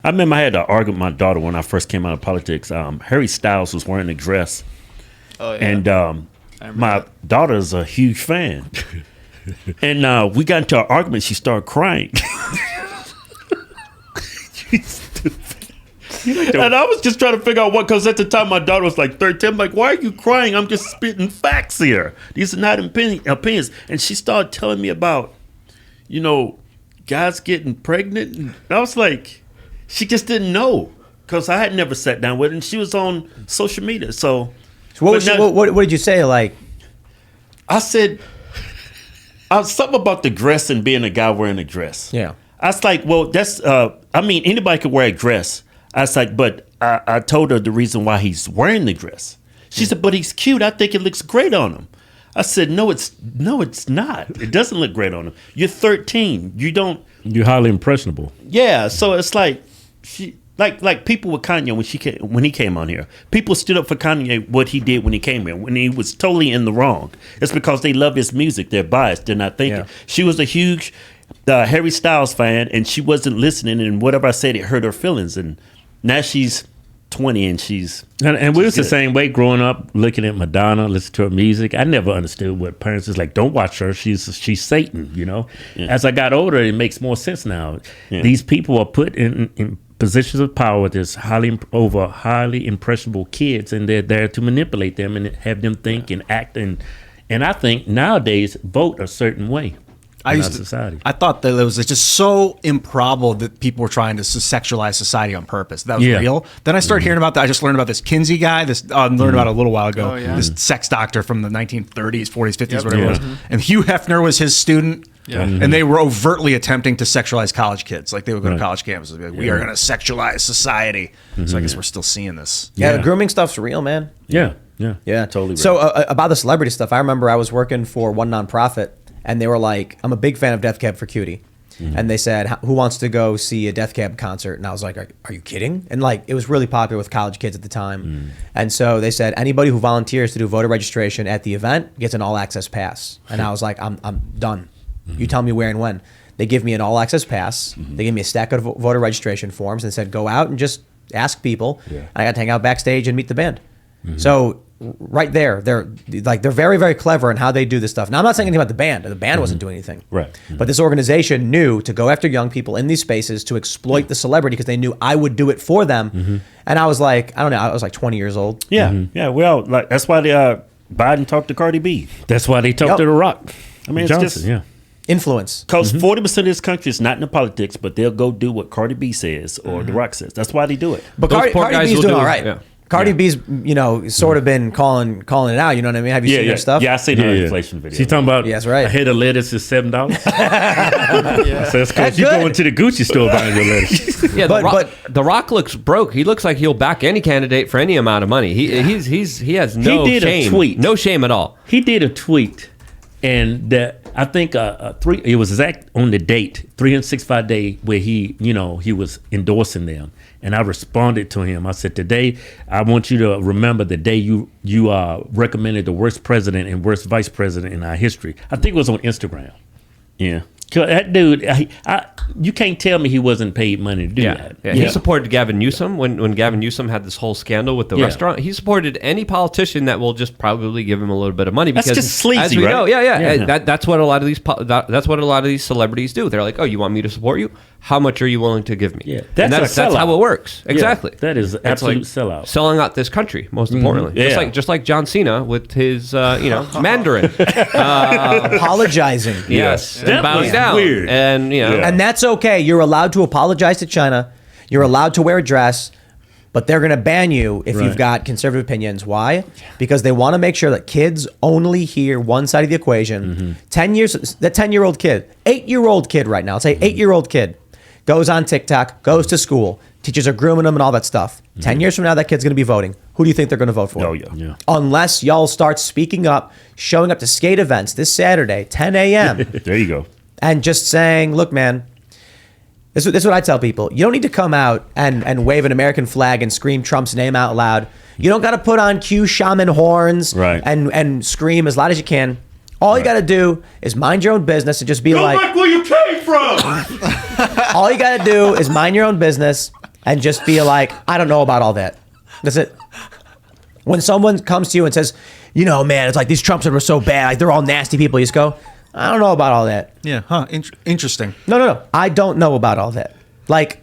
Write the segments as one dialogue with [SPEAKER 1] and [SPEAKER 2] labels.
[SPEAKER 1] I remember I had to argue with my daughter when I first came out of politics. Harry Styles was wearing a dress. Oh, yeah. And my daughter is a huge fan. And we got into an argument. She started crying. She's stupid. And I was just trying to figure out what, because at the time my daughter was like 13. I'm like, why are you crying? I'm just spitting facts here. These are not opinions. And she started telling me about, guys getting pregnant. And I was like, she just didn't know, because I had never sat down with her, and she was on social media. So
[SPEAKER 2] what did you say? Like,
[SPEAKER 1] I said something about the dress and being a guy wearing a dress.
[SPEAKER 2] Yeah.
[SPEAKER 1] I was like, well, that's, anybody could wear a dress. I was like, but I told her the reason why he's wearing the dress. She said, but he's cute. I think it looks great on him. I said, no, it's not. It doesn't look great on him. You're 13.
[SPEAKER 3] You're highly impressionable.
[SPEAKER 1] Yeah. So it's like, like people with Kanye when he came on here. People stood up for Kanye, what he did when he came here, when he was totally in the wrong. It's because they love his music. They're biased. They're not thinking. Yeah. She was a huge Harry Styles fan, and she wasn't listening. And whatever I said, it hurt her feelings. And now she's 20 and she's
[SPEAKER 3] and we was the same way growing up, looking at Madonna, listening to her music. I never understood what parents was like, don't watch her, she's Satan, Yeah. As I got older, it makes more sense now. Yeah. These people are put in positions of power with this highly impressionable kids, and they're there to manipulate them and have them think and act, and I think nowadays vote a certain way. I
[SPEAKER 4] thought that it was just so improbable that people were trying to sexualize society on purpose. That was real. Then I started hearing about that. I just learned about this Kinsey guy. Learned about it a little while ago. This sex doctor from the 1930s, 40s, 50s, whatever it was. And Hugh Hefner was his student. Yeah. And they were overtly attempting to sexualize college kids. Like they would go to college campuses and be like, we are going to sexualize society. So I guess we're still seeing this.
[SPEAKER 2] Yeah, the grooming stuff's real, man.
[SPEAKER 3] Yeah,
[SPEAKER 1] totally real.
[SPEAKER 2] So about the celebrity stuff, I remember I was working for one nonprofit, and they were like, I'm a big fan of Death Cab for Cutie. And they said, who wants to go see a Death Cab concert? And I was like, are you kidding? And like, it was really popular with college kids at the time. And so they said, anybody who volunteers to do voter registration at the event gets an all access pass. And I was like, I'm done. You tell me where and when. They give me an all access pass. They give me a stack of voter registration forms and said, go out and just ask people. And I got to hang out backstage and meet the band. So right there, they're very, very clever in how they do this stuff. Now, I'm not saying anything about the band. The band wasn't doing anything.
[SPEAKER 1] Right.
[SPEAKER 2] But this organization knew to go after young people in these spaces to exploit the celebrity because they knew I would do it for them. And I was like, I don't know, I was like 20 years old.
[SPEAKER 1] Yeah. Yeah. Well, like that's why Biden talked to Cardi B.
[SPEAKER 3] That's why they talked to The Rock.
[SPEAKER 1] I mean,
[SPEAKER 3] Johnson,
[SPEAKER 1] it's just
[SPEAKER 2] influence.
[SPEAKER 1] Because 40% of this country is not in the politics, but they'll go do what Cardi B says or The Rock says. That's why they do it.
[SPEAKER 2] But Cardi B's doing all right. Yeah. Cardi B's, sort of been calling it out. You know what I mean? Have you seen her stuff?
[SPEAKER 1] Yeah, I seen her inflation video.
[SPEAKER 3] She's talking about
[SPEAKER 2] that's right.
[SPEAKER 3] A head of lettuce is $7. So that's because you're going to the Gucci store buying your lettuce.
[SPEAKER 5] But The Rock looks broke. He looks like he'll back any candidate for any amount of money. He has no shame. He did a tweet. No shame at all.
[SPEAKER 3] He did a tweet, and I think it was exact on the date, 365 day where he was endorsing them. And I responded to him. I said, today, I want you to remember the day you recommended the worst president and worst vice president in our history. I think it was on Instagram.
[SPEAKER 1] Yeah.
[SPEAKER 3] That dude, you can't tell me he wasn't paid money to do that.
[SPEAKER 5] Yeah. He supported Gavin Newsom when Gavin Newsom had this whole scandal with the restaurant. He supported any politician that will just probably give him a little bit of money because
[SPEAKER 1] that's just sleazy,
[SPEAKER 5] as we
[SPEAKER 1] right?
[SPEAKER 5] know, that's what a lot of these celebrities do. They're like, oh, you want me to support you? How much are you willing to give me?
[SPEAKER 3] Yeah,
[SPEAKER 5] that's how it works. Exactly.
[SPEAKER 3] That is absolute sellout.
[SPEAKER 5] Selling out this country, most importantly. Just like John Cena with his Mandarin.
[SPEAKER 2] Apologizing.
[SPEAKER 5] Yes. And bowing down.
[SPEAKER 1] Weird.
[SPEAKER 5] And
[SPEAKER 2] and that's okay. You're allowed to apologize to China. You're allowed to wear a dress. But they're going to ban you if you've got conservative opinions. Why? Because they want to make sure that kids only hear one side of the equation. 10 years, that 10-year-old kid, 8-year-old kid right now, let's say 8-year-old kid, goes on TikTok, goes to school, teachers are grooming them and all that stuff. 10 years from now, that kid's going to be voting. Who do you think they're going to vote for?
[SPEAKER 1] Oh, yeah.
[SPEAKER 2] Unless y'all start speaking up, showing up to skate events this Saturday, 10 a.m.
[SPEAKER 1] There you go.
[SPEAKER 2] And just saying, look, man, this is what I tell people. You don't need to come out and wave an American flag and scream Trump's name out loud. You don't got to put on cue shaman horns and scream as loud as you can. All you got to do is mind your own business and just be
[SPEAKER 1] Go back where you came from.
[SPEAKER 2] All you got to do is mind your own business and just be like, I don't know about all that. That's it. When someone comes to you and says, you know, man, it's like these Trumps are so bad, like they're all nasty people, you just go, I don't know about all that.
[SPEAKER 4] Yeah, huh? Interesting.
[SPEAKER 2] No. I don't know about all that. Like,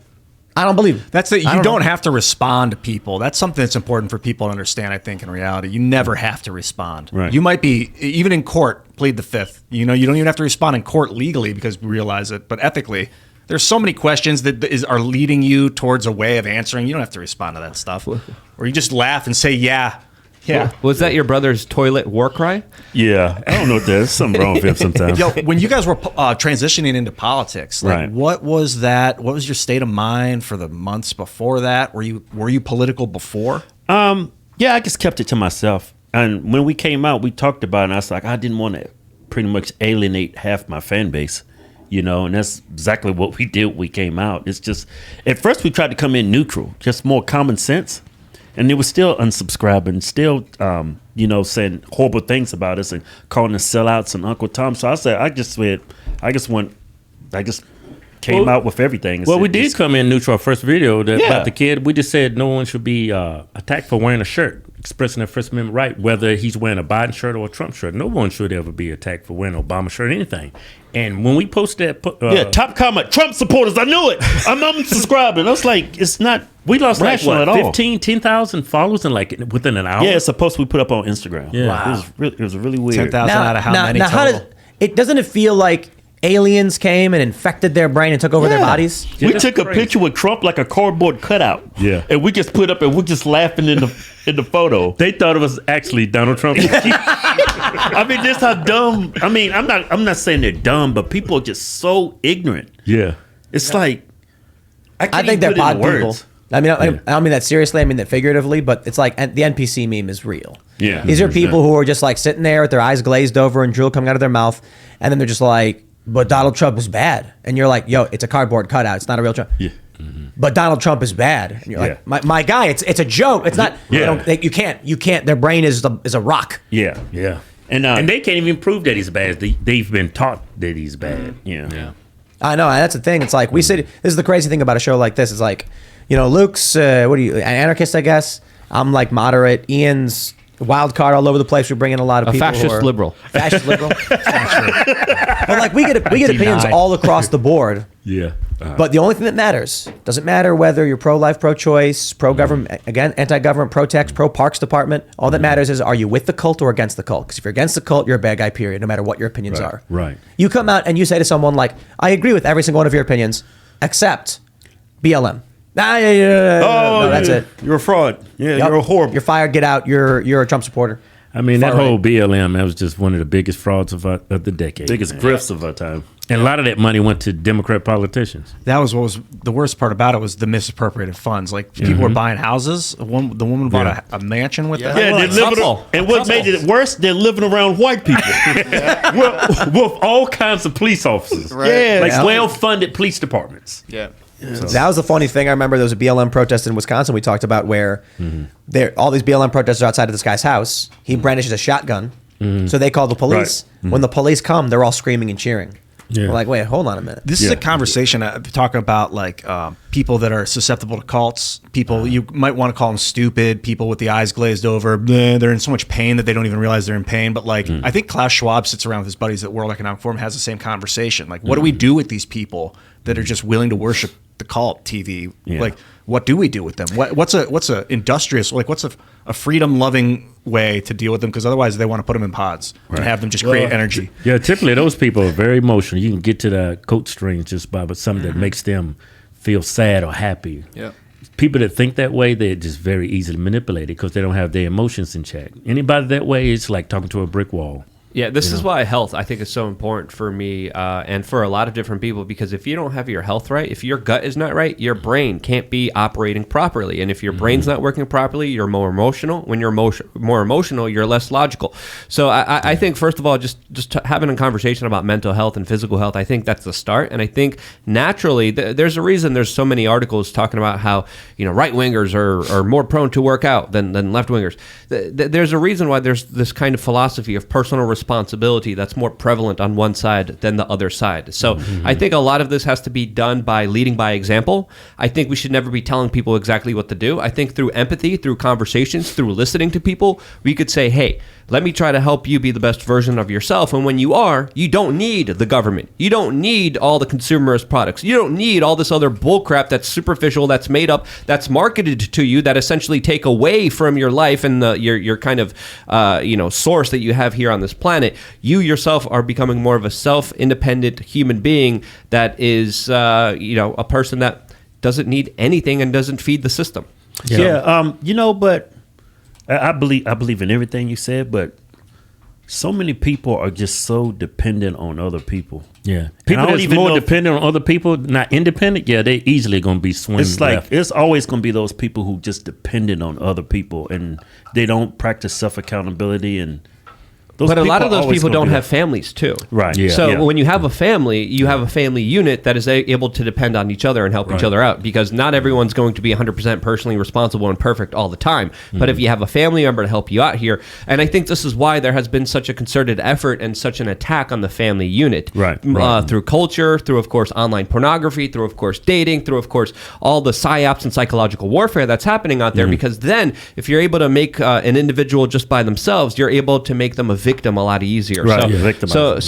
[SPEAKER 2] I don't believe it.
[SPEAKER 4] That's it. You don't have to respond to people. That's something that's important for people to understand, I think, in reality. You never have to respond.
[SPEAKER 3] Right.
[SPEAKER 4] You might be, even in court, plead the fifth. You know, you don't even have to respond in court legally because we realize it, but ethically, there's so many questions that are leading you towards a way of answering. You don't have to respond to that stuff. Or you just laugh and say, yeah. Yeah.
[SPEAKER 5] Was that your brother's toilet war cry?
[SPEAKER 3] Yeah. I don't know what that is. Something wrong with him sometimes.
[SPEAKER 4] Yo, when you guys were transitioning into politics, like,
[SPEAKER 3] Right.
[SPEAKER 4] what was that? What was your state of mind for the months before that? Were you political before?
[SPEAKER 1] Yeah, I just kept it to myself. And when we came out, we talked about it, and I was like, I didn't want to pretty much alienate half my fan base, you know, and that's exactly what we did when we came out. It's just, at first we tried to come in neutral, just more common sense. And they were still unsubscribing, still, you know, saying horrible things about us and calling us sellouts and Uncle Tom. So I just came out with everything.
[SPEAKER 3] Well, we did come in neutral. Our first video about the kid. We just said no one should be attacked for wearing a shirt, expressing their First Amendment right, whether he's wearing a Biden shirt or a Trump shirt. No one should ever be attacked for wearing an Obama shirt or anything. And when we posted that,
[SPEAKER 1] top comment, Trump supporters, I knew it. I'm unsubscribing. I was like, it's not.
[SPEAKER 3] We lost like
[SPEAKER 1] rational
[SPEAKER 3] what,
[SPEAKER 1] at all.
[SPEAKER 3] 10,000 followers in like within an hour.
[SPEAKER 1] Yeah, it's supposed to be put up on Instagram.
[SPEAKER 3] Yeah.
[SPEAKER 1] Wow. It was really weird.
[SPEAKER 4] 10,000 out of how many total?
[SPEAKER 2] Doesn't it feel like aliens came and infected their brain and took over their bodies?
[SPEAKER 1] We took a picture with Trump like a cardboard cutout.
[SPEAKER 3] Yeah.
[SPEAKER 1] And we just put up and we're just laughing in the photo.
[SPEAKER 3] They thought it was actually Donald Trump.
[SPEAKER 1] I mean, just how dumb. I mean, I'm not saying they're dumb, but people are just so ignorant.
[SPEAKER 3] Yeah.
[SPEAKER 1] It's like
[SPEAKER 2] I think they're pod people.
[SPEAKER 1] words.
[SPEAKER 2] I mean, I don't mean that seriously. I mean that figuratively. But it's like the NPC meme is real.
[SPEAKER 3] Yeah.
[SPEAKER 2] These are people who are just like sitting there with their eyes glazed over and drool coming out of their mouth, and then they're just like, "But Donald Trump is bad," and you're like, "Yo, it's a cardboard cutout. It's not a real Trump."
[SPEAKER 3] Yeah.
[SPEAKER 2] But Donald Trump is bad, and you're like, "My guy, it's a joke. It's not.
[SPEAKER 3] Yeah.
[SPEAKER 2] You can't. Their brain is a rock."
[SPEAKER 3] Yeah. Yeah. And they can't even prove that he's bad. They've been taught that he's bad.
[SPEAKER 1] Yeah.
[SPEAKER 2] I know, and that's the thing. It's like we said. This is the crazy thing about a show like this. It's like, you know, Luke's what are you, an anarchist? I guess I'm like moderate. Ian's wild card all over the place. We bring in a lot of people.
[SPEAKER 5] Fascist liberal.
[SPEAKER 2] Fascist liberal. But like we get opinions all across the board.
[SPEAKER 3] Yeah.
[SPEAKER 2] But the only thing that matters doesn't matter whether you're pro-life, pro-choice, pro-government, again, anti-government, pro-tax, pro-parks department. All that matters is, are you with the cult or against the cult? Because if you're against the cult, you're a bad guy, period, no matter what your opinions are.
[SPEAKER 3] Right.
[SPEAKER 2] You come out and you say to someone like, I agree with every single one of your opinions, except BLM. No, that's it.
[SPEAKER 1] You're a fraud. Yeah,
[SPEAKER 2] Yep.
[SPEAKER 1] you're a horrible.
[SPEAKER 2] You're fired, get out, you're a Trump supporter.
[SPEAKER 3] I mean, that
[SPEAKER 2] Far
[SPEAKER 3] whole
[SPEAKER 2] right.
[SPEAKER 3] BLM, that was just one of the biggest frauds of the decade.
[SPEAKER 1] biggest grifts of our time.
[SPEAKER 3] And a lot of that money went to Democrat politicians.
[SPEAKER 4] That was what was the worst part about it, was the misappropriated funds. Like, people were buying houses. The woman bought a mansion with that.
[SPEAKER 1] Yeah,
[SPEAKER 5] Well,
[SPEAKER 1] they're living.
[SPEAKER 5] couple.
[SPEAKER 1] And what made it worse, they're living around white people.
[SPEAKER 3] with all kinds of police officers.
[SPEAKER 1] Yeah,
[SPEAKER 3] Like well-funded police departments.
[SPEAKER 6] Yeah.
[SPEAKER 2] That was the funny thing. I remember there was a BLM protest in Wisconsin we talked about where all these BLM protesters are outside of this guy's house. He brandishes a shotgun. So they call the police.
[SPEAKER 3] Right.
[SPEAKER 2] When the police come, they're all screaming and cheering.
[SPEAKER 3] Yeah.
[SPEAKER 2] We're like, wait, hold on a minute.
[SPEAKER 4] This is a conversation talking about like people that are susceptible to cults. People you might want to call them stupid. People with the eyes glazed over. Bleh, they're in so much pain that they don't even realize they're in pain. But like, I think Klaus Schwab sits around with his buddies at World Economic Forum, has the same conversation. Like, what do we do with these people that are just willing to worship the cult TV?
[SPEAKER 3] Yeah.
[SPEAKER 4] Like, what do we do with them? What's a industrious, like, what's a freedom loving way to deal with them? Because otherwise they want to put them in pods and have them just create energy.
[SPEAKER 3] Yeah, typically those people are very emotional. You can get to the coat strings just by something that makes them feel sad or happy.
[SPEAKER 6] Yeah.
[SPEAKER 3] People that think that way, they're just very easily manipulated because they don't have their emotions in check. Anybody that way, it's like talking to a brick wall.
[SPEAKER 5] Yeah, this is why health, I think, is so important for me and for a lot of different people, because if you don't have your health right, if your gut is not right, your brain can't be operating properly. And if your brain's not working properly, you're more emotional. When you're more emotional, you're less logical. So I think, first of all, just having a conversation about mental health and physical health, I think that's the start. And I think naturally, there's a reason there's so many articles talking about how, right-wingers are more prone to work out than left-wingers. There's a reason why there's this kind of philosophy of personal responsibility responsibility that's more prevalent on one side than the other side. So I think a lot of this has to be done by leading by example. I think we should never be telling people exactly what to do. I think through empathy, through conversations, through listening to people, we could say, hey, let me try to help you be the best version of yourself. And when you are, you don't need the government. You don't need all the consumerist products. You don't need all this other bullcrap that's superficial, that's made up, that's marketed to you, that essentially take away from your life and your kind of source that you have here on this planet. You yourself are becoming more of a self-independent human being that is, a person that doesn't need anything and doesn't feed the system.
[SPEAKER 1] But I believe in everything you said, but so many people are just so dependent on other people.
[SPEAKER 3] Yeah, people that's more dependent on other people, not independent. Yeah, they easily going to be swinging.
[SPEAKER 1] It's like it's always going to be those people who just dependent on other people and they don't practice self accountability and.
[SPEAKER 5] But a lot of those people don't have families too.
[SPEAKER 1] Right.
[SPEAKER 3] Yeah.
[SPEAKER 5] So when you have a family, you have a family unit that is able to depend on each other and help each other out, because not everyone's going to be 100% personally responsible and perfect all the time. But if you have a family member to help you out here, and I think this is why there has been such a concerted effort and such an attack on the family unit.
[SPEAKER 1] Right.
[SPEAKER 5] Through culture, through, of course, online pornography, through, of course, dating, through, of course, all the psyops and psychological warfare that's happening out there. Because then if you're able to make an individual just by themselves, you're able to make them a victim a lot easier.
[SPEAKER 1] Right.
[SPEAKER 5] So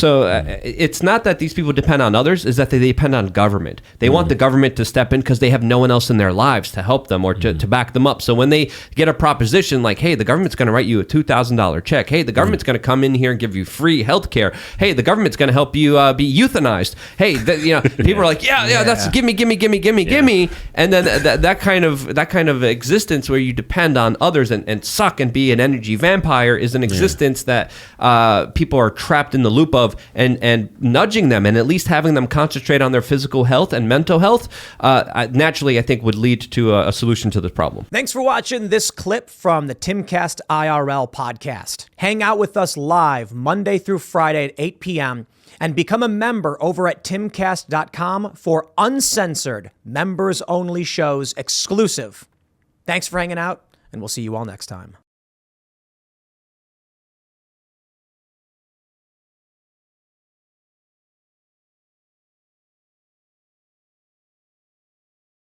[SPEAKER 5] it's not that these people depend on others, is that they depend on government. They want the government to step in because they have no one else in their lives to help them or to back them up. So when they get a proposition like, hey, the government's going to write you a $2,000 check. Hey, the government's going to come in here and give you free health care. Hey, the government's going to help you be euthanized. Hey, people are like, that's gimme. And then that kind of existence where you depend on others and suck and be an energy vampire is an existence that people are trapped in the loop of, and nudging them and at least having them concentrate on their physical health and mental health naturally, I think, would lead to a solution to this problem.
[SPEAKER 2] Thanks for watching this clip from the Timcast IRL podcast. Hang out with us live Monday through Friday at 8 p.m. and become a member over at timcast.com for uncensored, members-only shows exclusive. Thanks for hanging out, and we'll see you all next time.